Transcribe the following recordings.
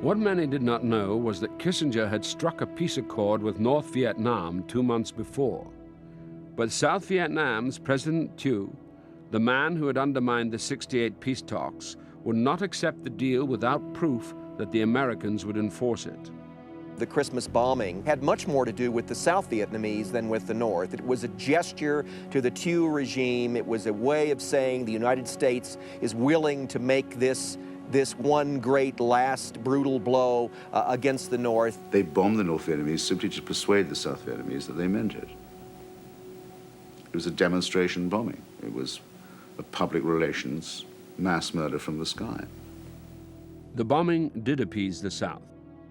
What many did not know was that Kissinger had struck a peace accord with North Vietnam 2 months before. But South Vietnam's President Thieu, the man who had undermined the '68 peace talks, would not accept the deal without proof that the Americans would enforce it. The Christmas bombing had much more to do with the South Vietnamese than with the North. It was a gesture to the Thieu regime. It was a way of saying the United States is willing to make this one great last brutal blow against the North. They bombed the North Vietnamese simply to persuade the South Vietnamese that they meant it. It was a demonstration bombing. It was a public relations mass murder from the sky. The bombing did appease the South,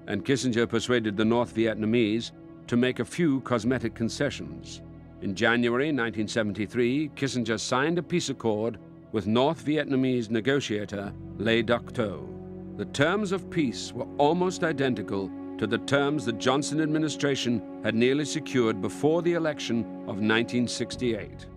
and Kissinger persuaded the North Vietnamese to make a few cosmetic concessions. In January 1973, Kissinger signed a peace accord with North Vietnamese negotiator Le Duc Tho. The terms of peace were almost identical to the terms the Johnson administration had nearly secured before the election of 1968.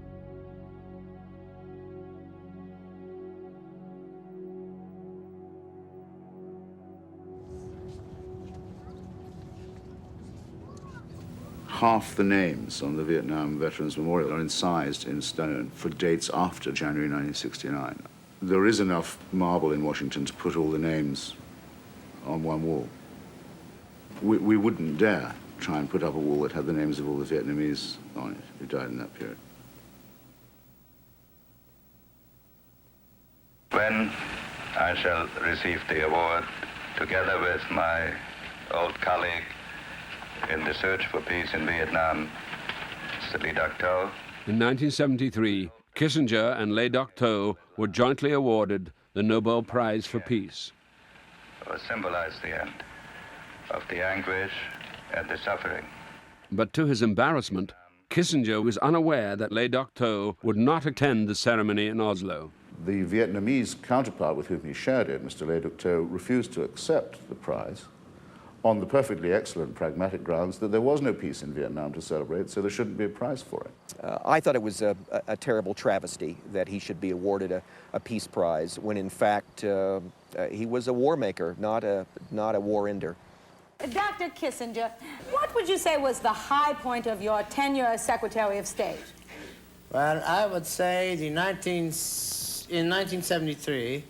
Half the names on the Vietnam Veterans Memorial are incised in stone for dates after January 1969. There is enough marble in Washington to put all the names on one wall. We wouldn't dare try and put up a wall that had the names of all the Vietnamese on it who died in that period. When I shall receive the award, together with my old colleague in the search for peace in Vietnam, Mr. Le Duc Tho. In 1973, Kissinger and Le Duc Tho were jointly awarded the Nobel Prize for Peace. Or symbolize the end of the anguish and the suffering. But to his embarrassment, Kissinger was unaware that Le Duc Tho would not attend the ceremony in Oslo. The Vietnamese counterpart with whom he shared it, Mr. Le Duc Tho, refused to accept the prize on the perfectly excellent pragmatic grounds that there was no peace in Vietnam to celebrate, so there shouldn't be a prize for it. I thought it was a terrible travesty that he should be awarded a peace prize when, in fact, he was a war maker, not a war ender. Dr. Kissinger, what would you say was the high point of your tenure as Secretary of State? Well, I would say in 1973,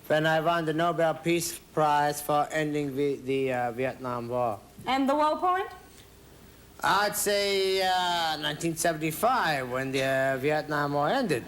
when I won the Nobel Peace Prize for ending the Vietnam War. And the low point? I'd say 1975, when the Vietnam War ended.